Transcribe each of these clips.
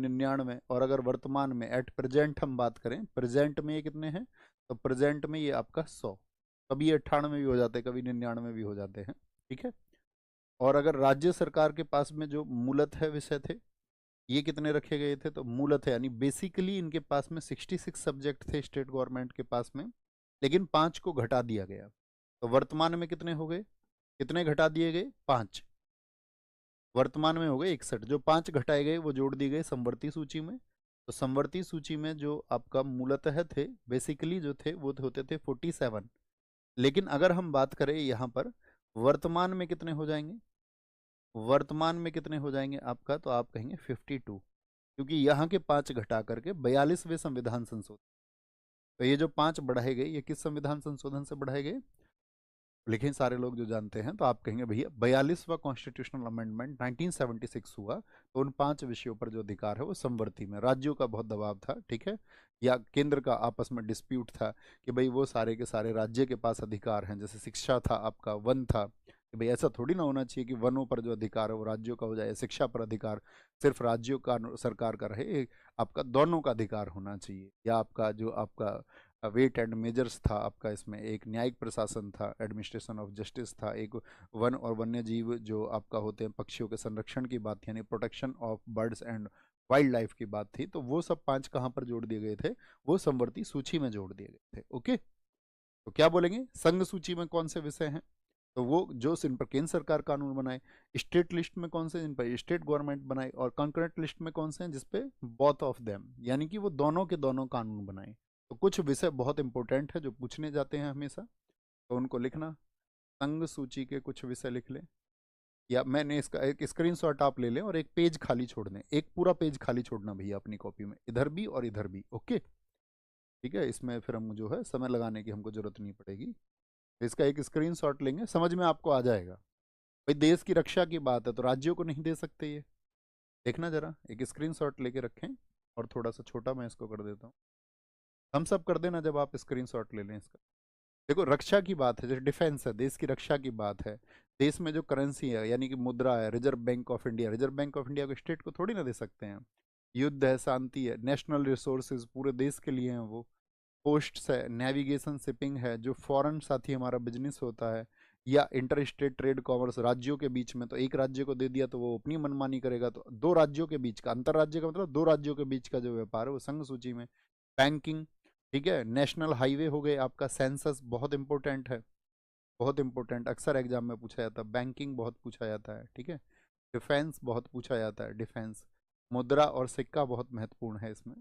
99 और अगर वर्तमान में एट प्रेजेंट हम बात करें, प्रेजेंट में ये कितने हैं, तो प्रेजेंट में ये आपका 100, कभी 98 भी हो जाते हैं, कभी 99 भी हो जाते हैं, ठीक है। और अगर राज्य सरकार के पास में जो मूलतः विषय थे ये कितने रखे गए थे, तो मूलतः यानी बेसिकली इनके पास में 66 सब्जेक्ट थे स्टेट गवर्नमेंट के पास में, लेकिन 5 को घटा दिया गया। तो वर्तमान में कितने हो गए, कितने घटा दिए गए, 5। वर्तमान में हो गए 61, जो 5 घटाए गए वो जोड़ दिए गए संवर्ती सूची में। तो संवर्ती सूची में जो आपका मूलतः थे बेसिकली जो थे वो होते थे 47, लेकिन अगर हम बात करें यहाँ पर वर्तमान में कितने हो जाएंगे, वर्तमान में कितने हो जाएंगे आपका, तो आप कहेंगे 52, क्योंकि यहाँ के 5 घटा करके 42वें संविधान संशोधन। तो ये जो 5 बढ़ाए गए ये किस संविधान संशोधन से बढ़ाए गए, लेकिन सारे लोग जो जानते हैं, तो आप कहेंगे भैया 42वां कॉन्स्टिट्यूशनल अमेंडमेंट 1976 हुआ, तो उन 5 विषयों पर जो अधिकार है वो संवर्ती में, राज्यों का बहुत दबाव था, ठीक है, या केंद्र का आपस में डिस्प्यूट था कि भाई वो सारे के सारे राज्य के पास अधिकार हैं, जैसे शिक्षा था आपका, वन था, कि भाई ऐसा थोड़ी ना होना चाहिए कि वनों पर जो अधिकार है वो राज्यों का हो जाए, शिक्षा पर अधिकार सिर्फ राज्यों का सरकार का रहे, आपका दोनों का अधिकार होना चाहिए। या आपका जो आपका वेट एंड मेजर्स था आपका, इसमें एक न्यायिक प्रशासन था, एडमिनिस्ट्रेशन ऑफ जस्टिस था, एक वन और वन्य जीव जो आपका होते हैं पक्षियों के संरक्षण की बात थी, यानी protection of birds and wild life की बात थी। तो वो सब 5 कहाँ पर जोड़ दिए गए थे, वो संवर्ती सूची में जोड़ दिए गए थे। ओके, तो क्या बोलेंगे, संघ सूची में कौन से विषय हैं, तो वो जो इन पर केंद्र सरकार कानून बनाए, स्टेट लिस्ट में कौन से जिन पर स्टेट गवर्नमेंट बनाए, और कंकरेंट लिस्ट में कौन से हैं जिसपे बोथ ऑफ देम, यानी कि वो दोनों के दोनों कानून बनाए। तो कुछ विषय बहुत इंपॉर्टेंट है जो पूछने जाते हैं हमेशा, तो उनको लिखना, संघ सूची के कुछ विषय लिख लें, या मैंने इसका एक स्क्रीनशॉट आप ले लें और एक पेज खाली छोड़ दें, एक पूरा पेज खाली छोड़ना भैया अपनी कॉपी में, इधर भी और इधर भी। ओके, ठीक है, इसमें फिर हम जो है समय लगाने की हमको जरूरत नहीं पड़ेगी, इसका एक स्क्रीनशॉट लेंगे, समझ में आपको आ जाएगा। भाई देश की रक्षा की बात है तो राज्यों को नहीं दे सकते, ये देखना जरा, एक स्क्रीनशॉट लेके रखें, और थोड़ा सा छोटा मैं इसको कर देता हूँ, हम सब कर देना जब आप स्क्रीनशॉट ले लें इसका। देखो रक्षा की बात है, जैसे डिफेंस है, देश की रक्षा की बात है, देश में जो करेंसी है यानी कि मुद्रा है, reserve bank of India, reserve bank of India को स्टेट को थोड़ी ना दे सकते हैं। युद्ध है, शांति है, नेशनल रिसोर्सेज पूरे देश के लिए हैं वो, पोस्ट्स है, नेविगेशन शिपिंग है, जो फॉरेन साथी हमारा बिजनेस होता है, या इंटर स्टेट ट्रेड कॉमर्स राज्यों के बीच में, तो एक राज्य को दे दिया तो वो अपनी मनमानी करेगा, तो दो राज्यों के बीच का, अंतर राज्य का मतलब दो राज्यों के बीच का जो व्यापार है वो संघ सूची में। बैंकिंग, ठीक है, नेशनल हाईवे हो गए आपका, सेंसस बहुत इंपॉर्टेंट है, बहुत इंपॉर्टेंट, अक्सर एग्जाम में पूछा जाता है, बैंकिंग बहुत पूछा जाता है, ठीक है, डिफेंस बहुत पूछा जाता है, डिफेंस, मुद्रा और सिक्का बहुत महत्वपूर्ण है इसमें।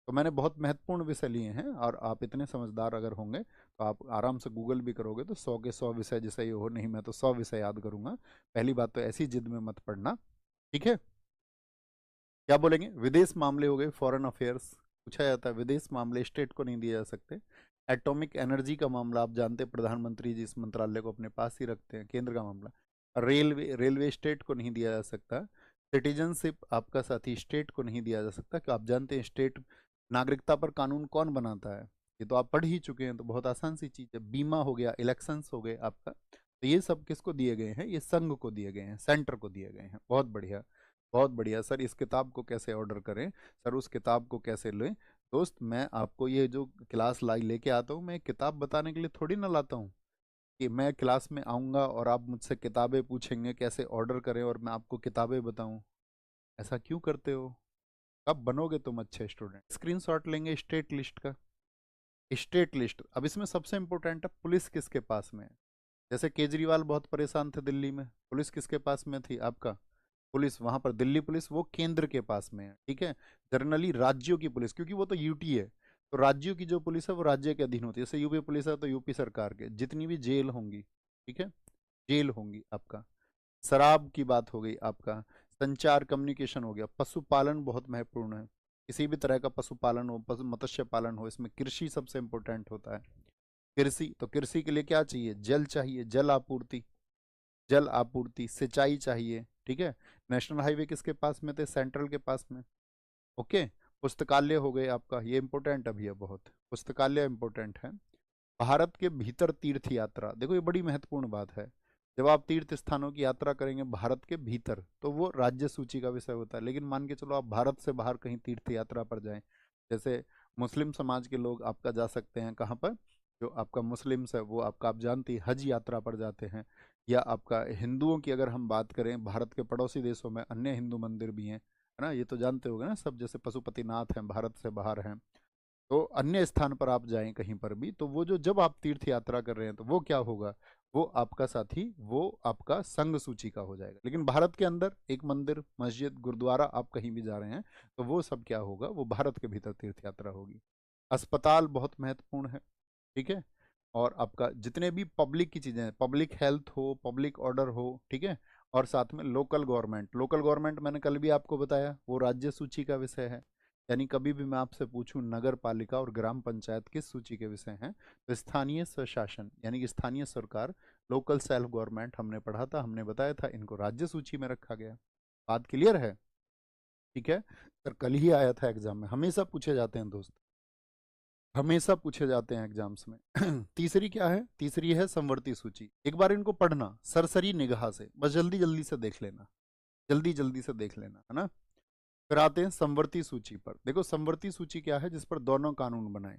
तो मैंने बहुत महत्वपूर्ण विषय लिए हैं, और आप इतने समझदार अगर होंगे तो आप आराम से गूगल भी करोगे तो 100 के 100 विषय जैसे ये हो, नहीं मैं तो 100 विषय याद करूंगा। पहली बात तो ऐसी जिद में मत पड़ना, ठीक है। क्या बोलेंगे, विदेश मामले हो गए, फॉरेन अफेयर्स पूछा जाता है, विदेश मामले स्टेट को नहीं दिए जा सकते। एटॉमिक एनर्जी का मामला आप जानते हैं प्रधानमंत्री जी इस मंत्रालय को अपने पास ही रखते हैं, केंद्र का मामला। रेलवे, रेलवे स्टेट को नहीं दिया जा सकता। सिटीजनशिप आपका साथी स्टेट को नहीं दिया जा सकता, कि आप जानते हैं स्टेट नागरिकता पर कानून कौन बनाता है, ये तो आप पढ़ ही चुके हैं, तो बहुत आसान सी चीज़ है। बीमा हो गया, इलेक्शंस हो गए आपका, तो ये सब किसको दिए गए हैं, ये संघ को दिए गए हैं, सेंटर को दिए गए हैं। बहुत बढ़िया, बहुत बढ़िया सर, इस किताब को कैसे ऑर्डर करें, सर उस किताब को कैसे लें। दोस्त मैं आपको ये जो क्लास लाई लेके आता हूँ, मैं एक किताब बताने के लिए थोड़ी ना लाता हूँ, कि मैं क्लास में आऊँगा और आप मुझसे किताबें पूछेंगे कैसे ऑर्डर करें और मैं आपको किताबें बताऊँ। ऐसा क्यों करते हो, कब बनोगे तुम अच्छे स्टूडेंट। स्क्रीनशॉट लेंगे स्टेट लिस्ट का, स्टेट लिस्ट, अब इसमें सबसे इंपॉर्टेंट है पुलिस किसके पास में है। जैसे केजरीवाल बहुत परेशान थे दिल्ली में, पुलिस किसके पास में थी आपका, पुलिस वहां पर दिल्ली पुलिस वो केंद्र के पास में है, ठीक है। जनरली राज्यों की पुलिस, क्योंकि वो तो यूटी है, तो राज्यों की जो पुलिस है वो राज्य के अधीन होती है, जैसे यूपी पुलिस है तो यूपी सरकार के, जितनी भी जेल होंगी, ठीक है, जेल होंगी आपका, शराब की बात हो गई आपका, संचार कम्युनिकेशन हो गया, पशुपालन बहुत महत्वपूर्ण है, किसी भी तरह का पशुपालन हो, पशु मत्स्य पालन हो, इसमें कृषि सबसे इंपॉर्टेंट होता है। कृषि, तो कृषि के लिए क्या चाहिए, जल चाहिए, जल आपूर्ति, जल आपूर्ति, सिंचाई चाहिए, ठीक है। नेशनल हाईवे किसके पास में थे, सेंट्रल के पास में। ओके, पुस्तकालय हो गए आपका, ये इंपॉर्टेंट है भैया बहुत, पुस्तकालय इंपॉर्टेंट है। भारत के भीतर तीर्थ यात्रा, देखो ये बड़ी महत्वपूर्ण बात है, जब आप तीर्थ स्थानों की यात्रा करेंगे भारत के भीतर तो वो राज्य सूची का विषय होता है। लेकिन मान के चलो आप भारत से बाहर कहीं तीर्थ यात्रा पर जाएं, जैसे मुस्लिम समाज के लोग आपका जा सकते हैं कहाँ पर, जो आपका मुस्लिम्स है वो आपका आप जानती हैं हज यात्रा पर जाते हैं। या आपका हिंदुओं की अगर हम बात करें, भारत के पड़ोसी देशों में अन्य हिंदू मंदिर भी हैं, है ना, ये तो जानते होंगे ना सब, जैसे पशुपतिनाथ हैं भारत से बाहर हैं। तो अन्य स्थान पर आप जाएं कहीं पर भी, तो वो जो जब आप तीर्थ यात्रा कर रहे हैं तो वो क्या होगा, वो आपका साथी, वो आपका संघ सूची का हो जाएगा। लेकिन भारत के अंदर एक मंदिर, मस्जिद, गुरुद्वारा आप कहीं भी जा रहे हैं तो वो सब क्या होगा, वो भारत के भीतर तीर्थ यात्रा होगी। अस्पताल बहुत महत्वपूर्ण है, ठीक है। और आपका जितने भी पब्लिक की चीज़ें हैं, पब्लिक हेल्थ हो, पब्लिक ऑर्डर हो, ठीक है। और साथ में लोकल गवर्नमेंट, लोकल गवर्नमेंट मैंने कल भी आपको बताया वो राज्य सूची का विषय है। यानी कभी भी मैं आपसे पूछूं नगर पालिका और ग्राम पंचायत किस सूची के विषय हैं, तो स्थानीय स्वशासन यानी कि स्थानीय सरकार, लोकल सेल्फ गवर्नमेंट हमने पढ़ा था, हमने बताया था इनको राज्य सूची में रखा गया। बात क्लियर है? ठीक है सर, कल ही आया था एग्जाम में, हमेशा पूछे जाते हैं दोस्त, हमेशा पूछे जाते हैं एग्जाम्स में। तीसरी क्या है, तीसरी है संवर्ती सूची। एक बार इनको पढ़ना सरसरी निगाह से, बस जल्दी जल्दी से देख लेना, जल्दी जल्दी से देख लेना, है ना। फिर आते हैं संवर्ती सूची पर। देखो संवर्ती सूची क्या है, जिस पर दोनों कानून बनाए।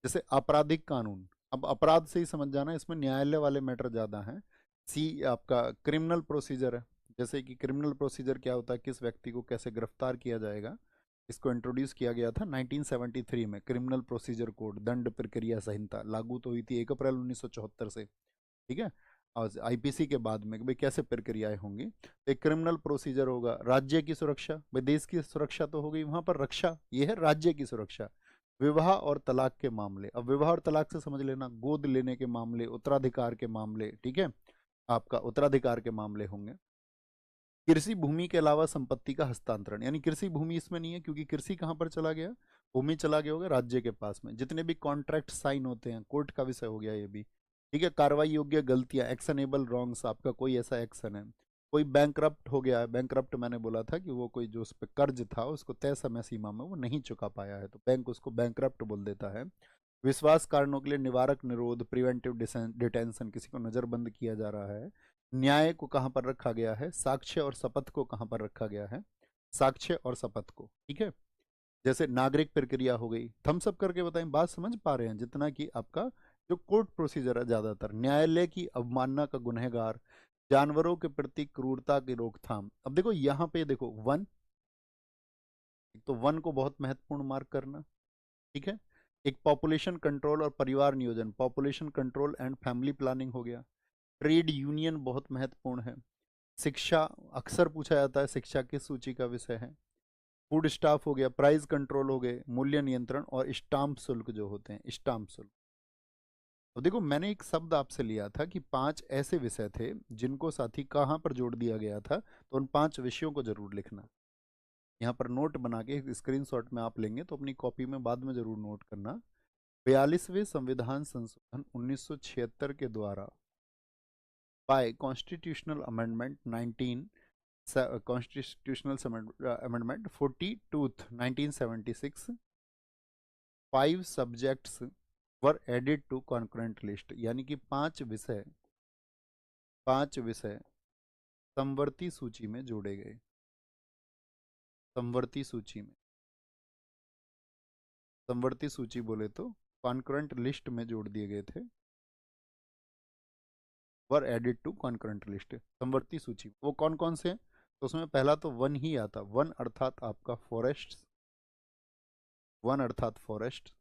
जैसे आपराधिक कानून, अब अपराध से ही समझ जाना, इसमें न्यायालय वाले मैटर ज़्यादा हैं। सी आपका क्रिमिनल प्रोसीजर है, जैसे कि क्रिमिनल प्रोसीजर क्या होता है, किस व्यक्ति को कैसे गिरफ्तार किया जाएगा, इसको इंट्रोड्यूस किया गया था 1973 में। क्रिमिनल प्रोसीजर कोड, दंड प्रक्रिया संहिता लागू तो हुई थी 1 अप्रैल 1974 से, ठीक है। और आईपीसी के बाद में भाई कैसे प्रक्रियाएं होंगी, तो एक क्रिमिनल प्रोसीजर होगा। राज्य की सुरक्षा, भाई देश की सुरक्षा तो हो गई, वहां पर रक्षा ये है राज्य की सुरक्षा। विवाह और तलाक के मामले, अब विवाह और तलाक से समझ लेना, गोद लेने के मामले, उत्तराधिकार के मामले, ठीक है, आपका उत्तराधिकार के मामले होंगे। कृषि भूमि के अलावा संपत्ति का हस्तांतरण, यानी कृषि भूमि इसमें नहीं है क्योंकि कृषि कहाँ पर चला गया, भूमि चला गया होगा राज्य के पास में। जितने भी कॉन्ट्रैक्ट साइन होते हैं, कोर्ट का विषय हो गया ये भी, ठीक है। कार्रवाई योग्य गलतियां, एक्शनेबल रॉन्ग्स, आपका कोई ऐसा एक्शन है, कोई बैंकरप्ट हो गया है, बैंकरप्ट मैंने बोला था कि वो कोई जो उस पर कर्ज था उसको तय समय सीमा में वो नहीं चुका पाया है, तो बैंक उसको बैंकरप्ट बोल देता है। विश्वास कारणों के लिए निवारक निरोध, प्रिवेंटिव डिटेंशन, किसी को नज़रबंद किया जा रहा है। न्याय को कहाँ पर रखा गया है, साक्ष्य और शपथ को कहाँ पर रखा गया है, साक्ष्य और शपथ को, ठीक है। जैसे नागरिक प्रक्रिया हो गई, थम्स अप करके बताएं, बात समझ पा रहे हैं, जितना कि आपका जो कोर्ट प्रोसीजर है ज्यादातर, न्यायालय की अवमानना का गुनहगार, जानवरों के प्रति क्रूरता की रोकथाम। अब देखो यहाँ पे देखो वन, एक तो वन को बहुत महत्वपूर्ण मार्क करना, ठीक है। एक पॉपुलेशन कंट्रोल और परिवार नियोजन, population control and family planning हो गया। ट्रेड यूनियन बहुत महत्वपूर्ण है। शिक्षा, अक्सर पूछा जाता है शिक्षा किस सूची का विषय है। फूड स्टाफ हो गया, प्राइस कंट्रोल हो गए, मूल्य नियंत्रण और स्टाम्प शुल्क जो होते हैं, स्टाम्प शुल्क। तो देखो मैंने एक शब्द आपसे लिया था कि 5 ऐसे विषय थे जिनको साथी कहाँ पर जोड़ दिया गया था, तो उन 5 विषयों को जरूर लिखना। यहाँ पर नोट बना के स्क्रीनशॉट में आप लेंगे तो अपनी कॉपी में बाद में जरूर नोट करना। 42वें संविधान संशोधन 1976 के द्वारा, by constitutional amendment 19 constitutional amendment 42th 1976, 5 subjects were added to concurrent list, यानी कि 5 विषय समवर्ती सूची में जोड़े गए। समवर्ती सूची में, समवर्ती सूची बोले तो कॉन्करेंट लिस्ट में जोड़ दिए गए थे, वर एडेड टू कॉन्करेंट लिस्ट। समवर्ती सूची वो कौन कौन से हैं, तो उसमें पहला तो वन ही आता, वन अर्थात आपका फॉरेस्ट, वन अर्थात फॉरेस्ट।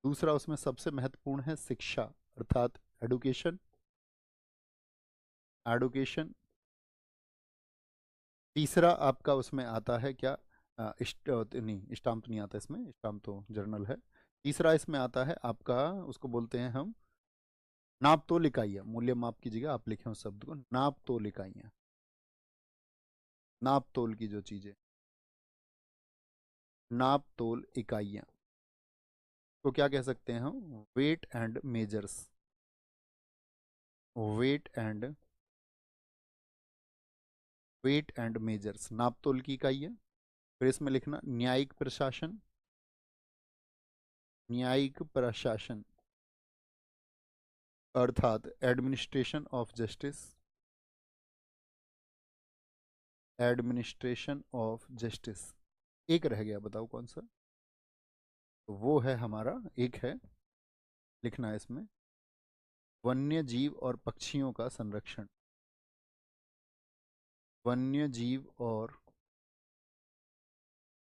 दूसरा उसमें सबसे महत्वपूर्ण है शिक्षा अर्थात एडुकेशन, एडुकेशन। तीसरा आपका उसमें आता है क्या, नहीं स्टाम्प नहीं आता इसमें, स्टाम्प तो जर्नल है। तीसरा इसमें आता है आपका, उसको बोलते हैं हम नाप तोल इकाइयाँ, मूल्य माप की जगह आप लिखें उस शब्द को नाप तोल इकाइयाँ, नाप तोल की जो चीज़ें, नाप तोल इकाइयाँ को क्या कह सकते हैं हम, weight and measures, weight and, weight and measures नाप तोल की इकाइयाँ। फिर इसमें लिखना न्यायिक प्रशासन, न्यायिक प्रशासन अर्थात administration of justice, administration of justice. एक रह गया, बताओ कौन सा? तो वो है हमारा, एक है, लिखना है इसमें, वन्य जीव और पक्षियों का संरक्षण। वन्य जीव और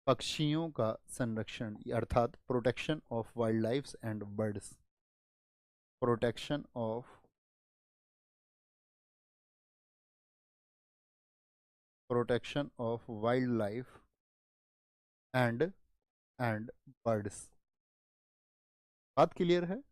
पक्षियों का संरक्षण, अर्थात protection of wild life and birds. Protection of wild life and birds. बात क्लियर है?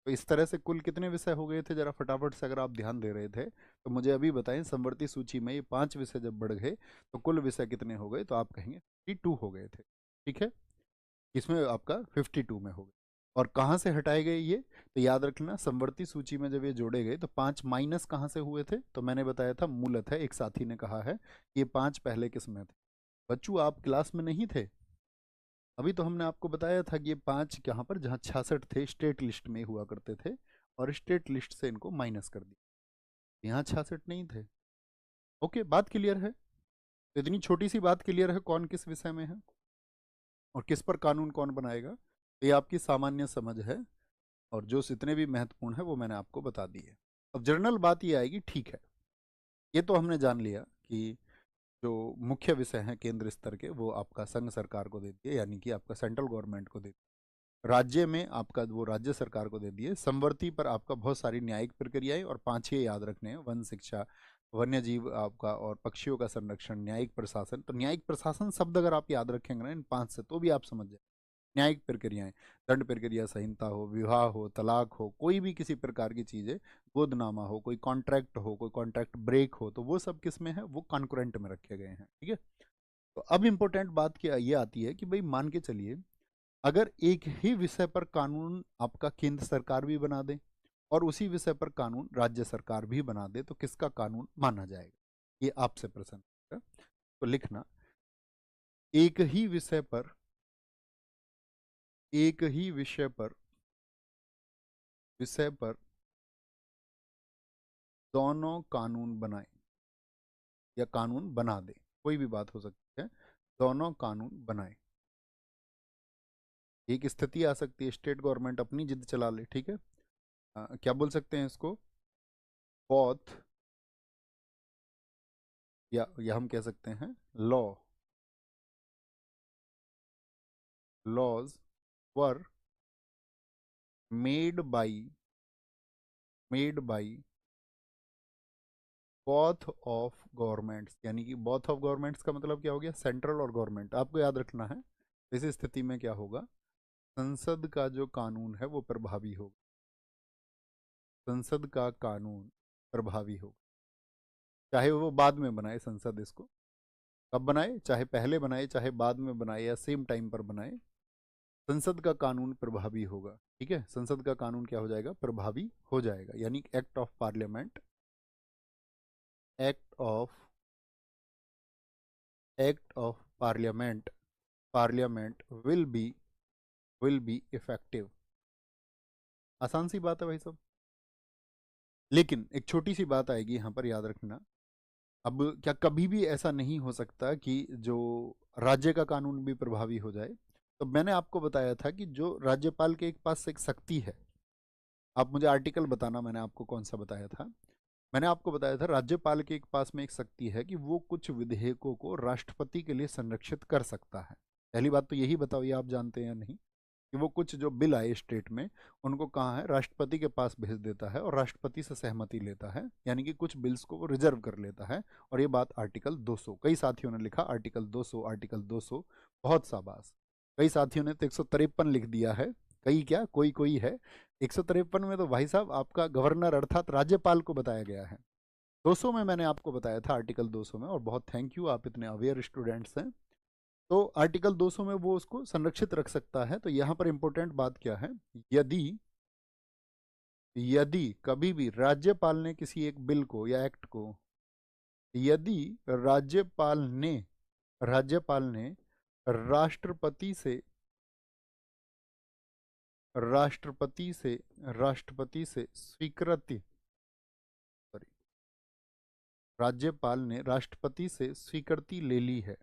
तो इस तरह से कुल कितने विषय हो गए थे, जरा फटाफट से अगर आप ध्यान दे रहे थे तो मुझे अभी बताएं। समवर्ती सूची में ये 5 विषय जब बढ़ गए तो कुल विषय कितने हो गए? तो आप कहेंगे 52 हो गए थे। ठीक है, इसमें आपका 52 में हो गए। और कहाँ से हटाए गए ये? तो याद रखना, समवर्ती सूची में जब ये जोड़े गए तो 5 माइनस कहाँ से हुए थे? तो मैंने बताया था मूलतः, एक साथी ने कहा है कि ये 5 पहले किस में थे। बच्चों आप क्लास में नहीं थे, अभी तो हमने आपको बताया था कि ये 5 यहाँ पर जहाँ 66 थे स्टेट लिस्ट में हुआ करते थे, और स्टेट लिस्ट से इनको माइनस कर दिया, यहाँ 66 नहीं थे। ओके, बात क्लियर है? तो इतनी छोटी सी बात क्लियर है कौन किस विषय में है और किस पर कानून कौन बनाएगा, तो ये आपकी सामान्य समझ है, और जो इतने भी महत्वपूर्ण है वो मैंने आपको बता दी है। अब जनरल बात ये आएगी, ठीक है, ये तो हमने जान लिया कि जो मुख्य विषय हैं केंद्र स्तर के वो आपका संघ सरकार को दे दिए, यानी कि आपका सेंट्रल गवर्नमेंट को दे दिए। राज्य में आपका वो राज्य सरकार को दे दिए। समवर्ती पर आपका बहुत सारी न्यायिक प्रक्रियाएं और 5 ही याद रखने हैं, वन शिक्षा, वन्य जीव आपका, और पक्षियों का संरक्षण, न्यायिक प्रशासन। तो न्यायिक प्रशासन शब्द अगर आप याद रखेंगे ना इन 5 से, तो भी आप समझ जाए। न्यायिक प्रक्रियाएं, दंड प्रक्रिया संहिता हो, विवाह हो, तलाक हो, कोई भी किसी प्रकार की चीज़ें, गोदनामा हो, कोई कॉन्ट्रैक्ट हो, कोई कॉन्ट्रैक्ट ब्रेक हो, तो वो सब किस में है? वो कॉन्करेंट में रखे गए हैं। ठीक है, तो अब इंपॉर्टेंट बात क्या ये आती है कि भाई मान के चलिए अगर एक ही विषय पर कानून आपका केंद्र सरकार भी बना दे और उसी विषय पर कानून राज्य सरकार भी बना दे, तो किसका कानून माना जाएगा? ये आपसे प्रश्न है। तो लिखना, एक ही विषय पर, एक ही विषय पर दोनों कानून बनाए या कानून बना दे, कोई भी बात हो सकती है, दोनों कानून बनाए। एक स्थिति आ सकती है स्टेट गवर्नमेंट अपनी जिद चला ले, ठीक है, क्या बोल सकते हैं इसको? बोथ, या हम कह सकते हैं law, laws were made by both of governments. यानी कि बोथ ऑफ गवर्नमेंट्स का मतलब क्या हो गया? सेंट्रल और गवर्नमेंट। आपको याद रखना है इस स्थिति में क्या होगा, संसद का जो कानून है वो प्रभावी होगा। संसद का कानून प्रभावी होगा, चाहे वो बाद में बनाए संसद इसको। कब बनाए? चाहे पहले बनाए, चाहे बाद में बनाए, या सेम टाइम पर बनाए, संसद का कानून प्रभावी होगा। ठीक है, संसद का कानून क्या हो जाएगा? प्रभावी हो जाएगा। यानी act of parliament, act of parliament will be effective. आसान सी बात है भाई साहब, लेकिन एक छोटी सी बात आएगी यहाँ पर, याद रखना। अब क्या कभी भी ऐसा नहीं हो सकता कि जो राज्य का कानून भी प्रभावी हो जाए? तो मैंने आपको बताया था कि जो राज्यपाल के एक पास एक शक्ति है, आप मुझे आर्टिकल बताना, मैंने आपको कौन सा बताया था? मैंने आपको बताया था राज्यपाल के एक पास में एक शक्ति है कि वो कुछ विधेयकों को राष्ट्रपति के लिए संरक्षित कर सकता है। पहली बात तो यही बताओ, ये आप जानते हैं या नहीं, कि वो कुछ जो बिल आए स्टेट में उनको कहाँ है, राष्ट्रपति के पास भेज देता है और राष्ट्रपति से सहमति लेता है, यानी कि कुछ बिल्स को वो रिजर्व कर लेता है। और ये बात आर्टिकल 200, कई साथियों ने लिखा आर्टिकल 200, आर्टिकल 200, बहुत शाबाश। कई साथियों ने तो 153 लिख दिया है, कई क्या, कोई कोई है। 153 में तो भाई साहब आपका गवर्नर अर्थात राज्यपाल को बताया गया है। 200 में मैंने आपको बताया था, आर्टिकल 200 में, और बहुत थैंक यू, आप इतने अवेयर स्टूडेंट्स हैं। तो आर्टिकल 200 में वो उसको संरक्षित रख सकता है। तो यहाँ पर इंपॉर्टेंट बात क्या है, यदि यदि कभी भी राज्यपाल ने किसी एक बिल को या एक्ट को, यदि राज्यपाल ने राष्ट्रपति से राष्ट्रपति से स्वीकृति, सॉरी, राज्यपाल ने राष्ट्रपति से स्वीकृति ले ली है।